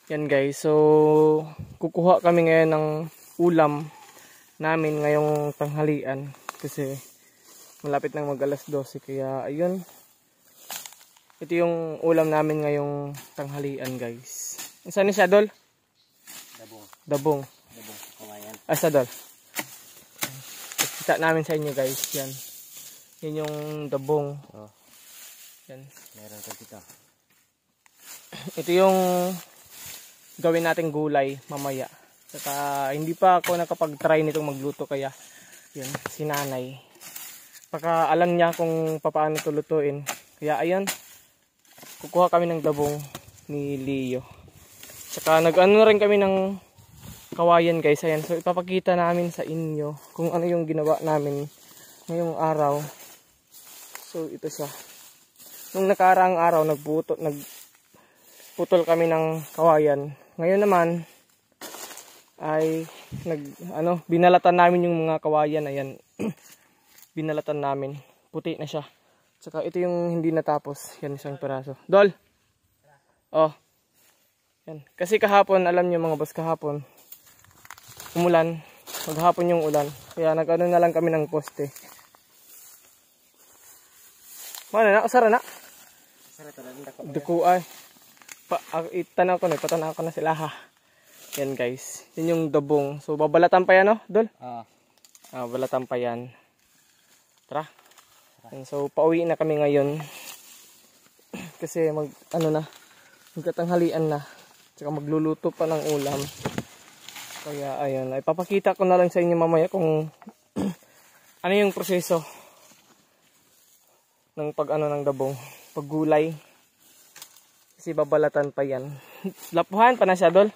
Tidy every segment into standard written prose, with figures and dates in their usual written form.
Yan guys, so kukuha kami ngayon ng ulam namin ngayong tanghalian kasi malapit nang mag alas 12 kaya ayun. Ito yung ulam namin ngayong tanghalian guys. Saan ni siya, Dol? Dabong. Dabong kawayan. Asa, Dol? Kita namin sa inyo guys, yan. Yan yung dabong. Oh. Yan. Meron ka dito. Ito yung gawin nating gulay mamaya. Saka hindi pa ako nakapag-try nitong magluto kaya yun, si nanay. Baka alam niya kung paano ito lutuin. Kaya ayun, kukuha kami ng dabong ni Leo. Saka nag-ano rin kami ng kawayan guys. Ayan, so ipapakita namin sa inyo kung ano yung ginawa namin ngayong araw. So ito siya. Nung nakaraang araw nagputol kami ng kawayan. Ngayon naman ay binalatan namin yung mga kawayan. Ayan. Binalatan namin. Puti na siya. Saka ito yung hindi natapos. Yan isang peraso. Dol. Oh. Yan. Kasi kahapon, alam niyo mga boss, kahapon umulan. Maghapon yung ulan. Kaya nag-ano na lang kami ng poste. Mana na? Usara na? Usara talaga. Duku ay. Itanaw ko na. Patanaw ko na sila ha. Yan guys. Yan yung dabong. So babalatan pa yan, no? Dol? Balatan pa yan. Tara. And so pauwi na kami ngayon. Kasi magkatanghalian na. Tsaka magluluto pa ng ulam. Kaya ayun. Ipapakita ko na lang sa inyo mamaya kung ano yung proseso ng ng dabong. Paggulay. Kasi babalatan pa yan. Lapuhan pa na siya, Dol?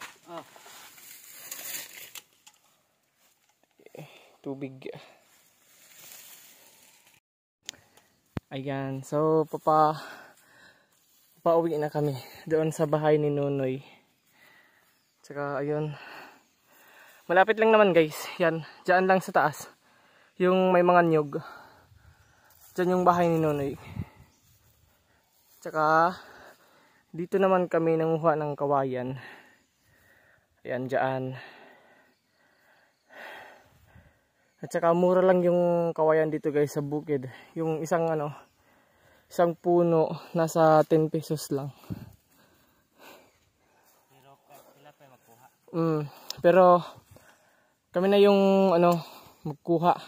Tubig. Ayan. So, pauwi na kami. Doon sa bahay ni Nonoy. Tsaka, ayun. Malapit lang naman, guys. Yan. Diyan lang sa taas. Yung may mga nyug. Diyan yung bahay ni Nonoy. Tsaka, dito naman kami nanguha ng kawayan. Ayan, dyan. At saka mura lang yung kawayan dito guys sa bukid. Yung isang puno nasa 10 pesos lang. Pero sila pa magkuha. Pero kami na yung magkuha.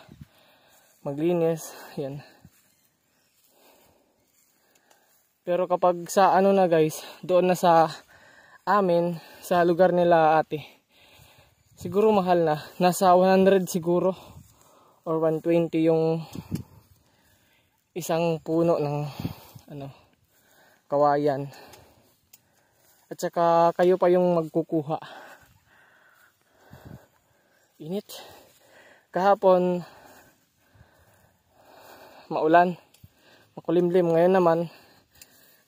Maglinis, yan. Pero kapag sa na guys, doon na sa amin, sa lugar nila ate. Siguro mahal na. Nasa 100 siguro. Or 120 yung isang puno ng kawayan. At saka kayo pa yung magkukuha. Init. Kahapon maulan. Makulimlim. Ngayon naman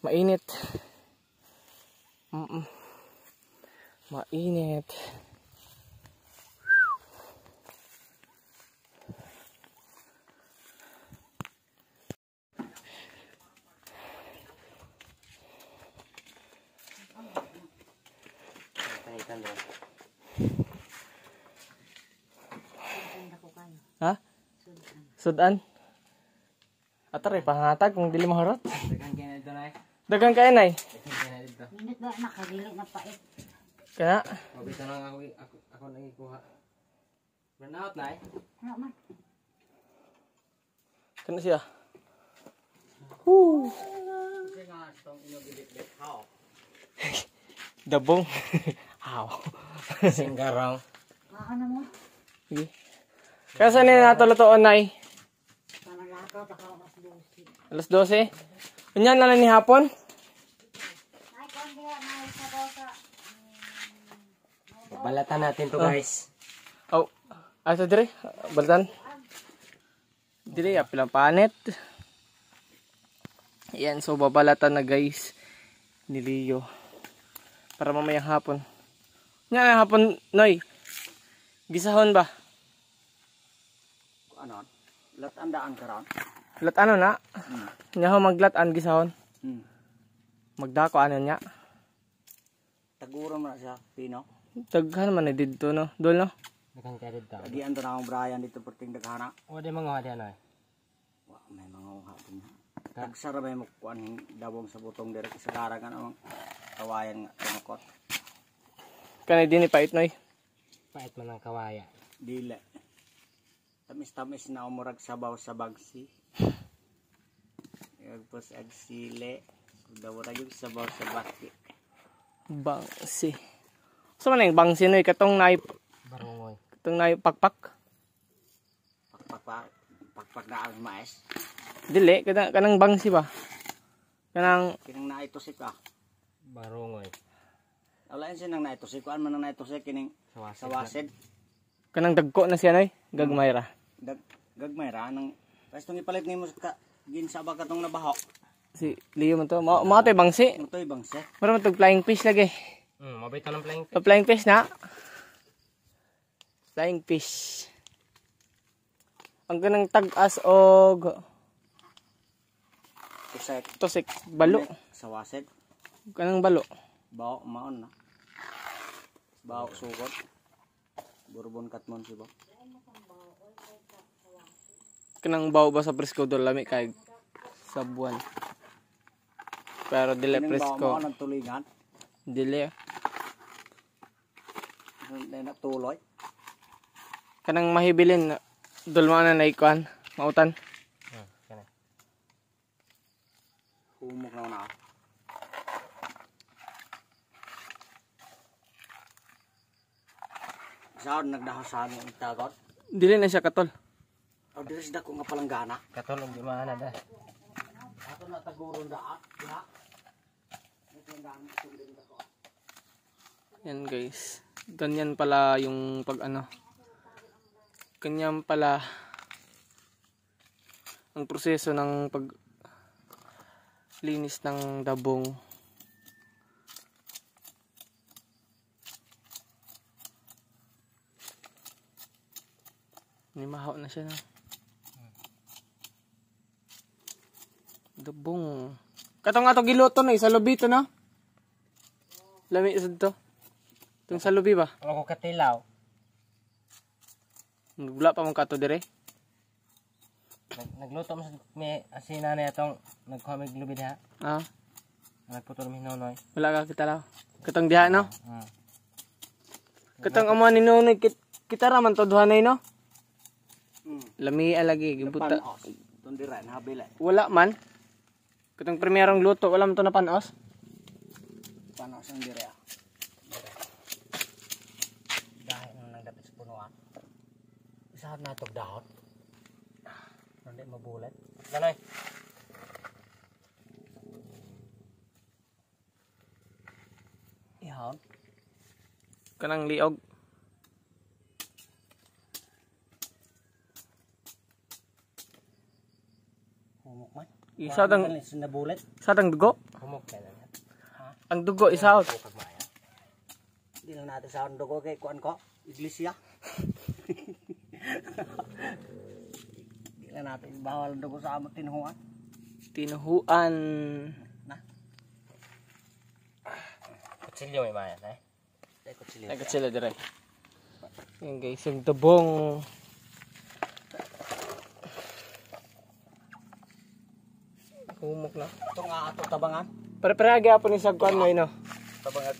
mainit. Mainit. Ha? Sudan? Atare pangatag kung dili maharot. Dagang kay dito nay. Dagang kay nay. Minit ba nakadili na pait. Kana? Mabita na ako nang ikuha. Burnout nay. Man. Kana siya. Dabong. How? Singgarang. Ano mo? Sige. Kasa na natulutoon, Nay? Alas 12? Kunyan na lang ni hapon? Balatan natin to guys. Asa dire? Balatan? Dire, apilang panet. Ayan, so babalatan na guys ni Leo. Para mamayang hapon. Nga hapon, Noy. Gisahon ba? Latandaan karon. Lat na? Nya ho maglat-an gisahon. Magdako niya. Taguro mo na siya, Pino. Daghan man na dito no. Dol no. Daghan kaya dito. Agian to na akong Brian dito perting daghana. O di mga hadi ano. Wa may mga uha din. Tagsara may mo kuan hing dabong sa butong dire sa karangan ang kawayan nga tunokot. Kanay din ipait noy. Pait man ang kawaya. Dile. Tamis-tamis na umurag sabaw sa bagsi. Agpos agsile. Dawara yung sabaw sa bagsi. Bangsi. So man yung bangsi noy katong nay Barungoy. katong nay pakpak. Pakpak na ang mais. Dili kanang bangsi ba? Kanang Kinang naitusik ka. Barungoy. Wala yun sinang naitusik. Kuan man ang naitusik kining sa wasid. kanang dagko na siya noy. Gagmay ra. Gagmay ra nang pastong ipalit nimo ka ginsaba ka tong nabaho. Si Leo man to. Mao tay bangsi. Mutoy bangse. Mara man tog flying fish lagi. Mabait ka ng flying. Flying fish na. Flying fish. Ang kanang tag-as og Tusek. tosik balo. Sa wasid. Kanang balo. Bawo maon na. Bawo sugot. Burbon katmon si ba. Kanang bawo ba sa presko do lami kay sa buwan. Pero dili Kining bawo presko. mao nagtulingan. Dili. Na tuloy. Kanang mahibilin dulma na naikuan. Mautan. Kana. Humok na na. Saan nagdahasan yung tagot? Dili na siya katol. O diri sida ko nga palanggana. Katulog di mana da. Ato na taguron daat, diha. Yan guys. Ganyan pala yung pag ano. Ganyan pala ang proseso ng pag linis ng dabong. Nimahaw na siya na. Dabong. Katong ato giluto na sa lubi to no? Lami sad to. Tung sa lubi ba? Ako katilaw. Wala pa mong kato dire. Nagluto mo sa may asina na itong nagkuhamig lubid ha. Ah, Nagputol mi nonoy. wala ka kita law. Katong diha no? Ah. Katong amo ni nunoy kita raman to duhanay no? Hmm. Lami alagi gibuta. Panos. Tundira na habila. Wala man. Katong primerong luto wala man to napanos. Panos ang dire. Dahil nung nagdapit sa punuan. Isahan na itong dahon. Hindi mabulat. Ganoy. Ihon. Kanang liog. Humok man. Isa dang nabulat. dugo. Humok ka na. Ang dugo isaot. Pagmaya. Di lang natin sa dugo kay kuan ko. Iglesia. Di lang natin bawal ang dugo sa amot tinuhuan. Tinuhuan. Na. Kutsilyo may maya eh. Tekot sila. Agad sila dire. Yan guys, yung dabong. Humok na. Ito nga ato tabangan. Para gapon ni sa kuan mo no. Tabangan.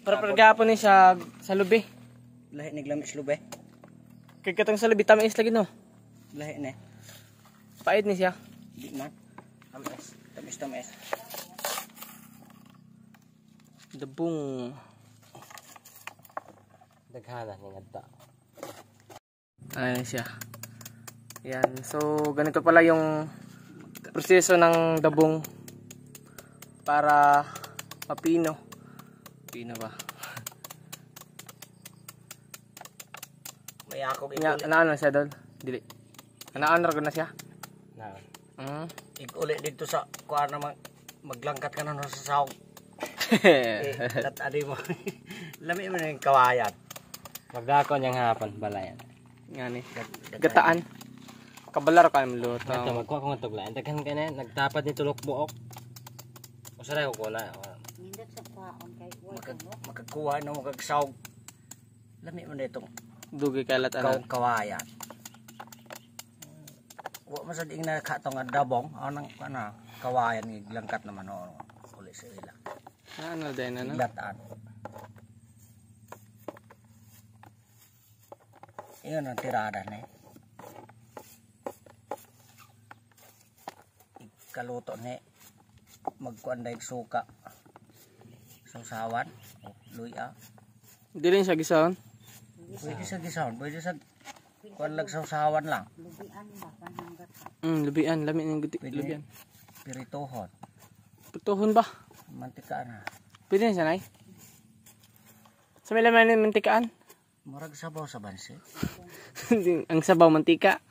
Para gapon ni sa lubi. Lahi ni glamis lube. Kay katong sa lubi tamis lagi no. Lahi ni. Pait ni siya. Di man. Tamis. Tamis. Dabong. Daghana ni ngadta. Ayan siya. Yan. So, ganito pala yung proseso ng dabong para mapino. Pino ba? May ako Anaan na siya doon? Dili. Anaan na siya? Na. ig-uli dito sa kuan na maglangkat ka na sa sahog. Lat adi mo. Lami mo na yung kawayan. Magdako niyang hapon balayan. Nga ni. Gataan. Kabalar ka naman luto. Ito magkuha ko ng tuglayan. Daghan ka na. Nagtapad ni tulok buok. O saray ko kuna. Nindot sa kwaon kay Makagkuha na mo kagsawg. Lami mo na itong Dugi kalat anan. kawayan. Wa masad ing nakatong nga dabong anang kawayan ng langkat naman uli sa ila. Ano din ano? Lataan. Iyon ang tirada na ikaluto ni magkuan daig suka. Sausawan o luya. Di rin siya gisahon. Pwede sa gisahon, pwede sa kuan lag sausawan lang. Lubian ba pananggat ka? Lubian, lami ng Pwede lubian. piritohon, Putuhon ba? mantika na. Pwede na siya, Nay? Sa may laman ng mantikaan? Murag sabaw sa bansi. Ang sabaw mantika.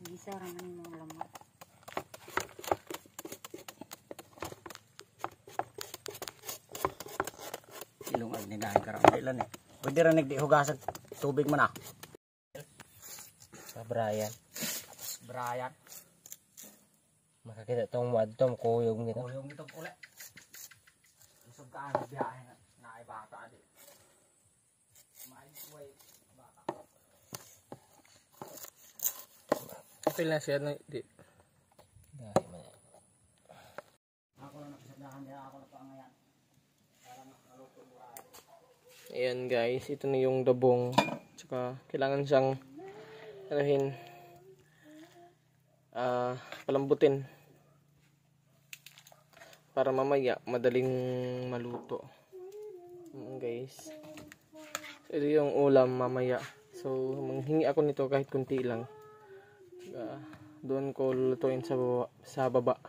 Gisa raman mo lamot. Ilong ag ninahin ka rin. Ilan eh. Pwede rin nagdi hugasag tubig mo na. Sa Brian. Brian. Makakita tong madtom kuyog nito. Kuyong itong uli. Isog ka ang biyahe na ay bata adi. Maayos bata. Okay lang siya. Di. Dahil man. Ako lang nakisabahan niya. Ako lang pangayan. Ayan guys, ito na yung dabong. Tsaka kailangan siyang palambutin para mamaya madaling maluto. Guys, so, ito yung ulam mamaya. So manghingi ako nito kahit kunti lang. Tsaka doon ko lulutuin sa baba.